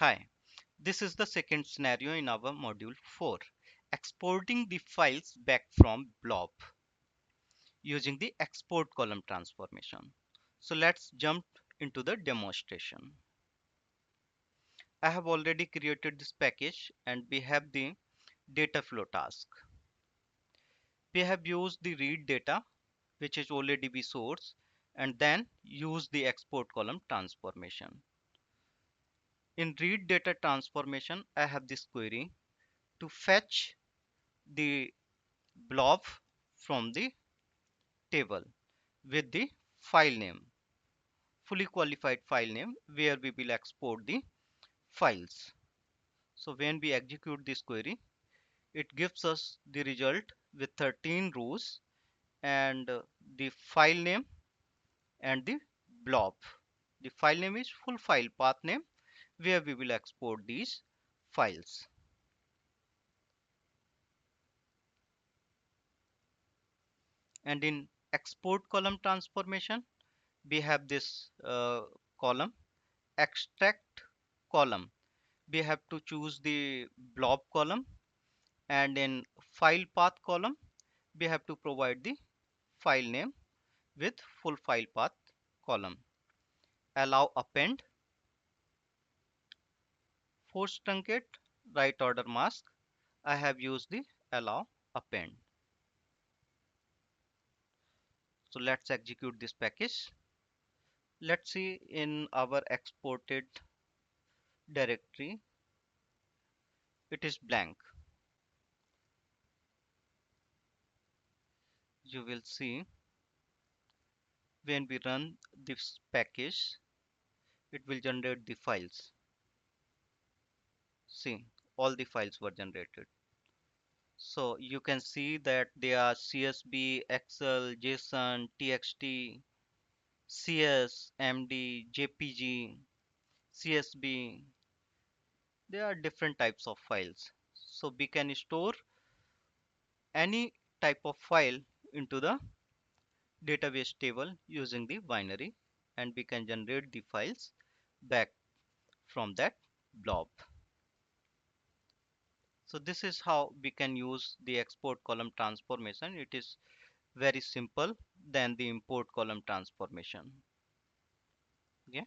Hi, this is the second scenario in our module 4, exporting the files back from blob using the export column transformation. So let's jump into the demonstration. I have already created this package and we have the data flow task. We have used the read data, which is OLEDB source, and then use the export column transformation. In read data transformation, I have this query to fetch the blob from the table with the file name, fully qualified file name, where we will export the files. So when we execute this query, it gives us the result with 13 rows and the file name and the blob. The file name is full file path name where we will export these files. And in export column transformation, we have this column extract column. We have to choose the blob column, and in file path column we have to provide the file name with full file path column. Allow append, force truncate, right order mask. I have used the allow append. So let's execute this package. Let's see in our exported directory it is blank. You will see when we run this package it will generate the files. See, all the files were generated. So you can see that they are CSV, Excel, JSON, TXT, CS, MD, JPG, CSV. There are different types of files. So we can store any type of file into the database table using the binary, and we can generate the files back from that blob. So this is how we can use the export column transformation. It is very simple than the import column transformation. Okay.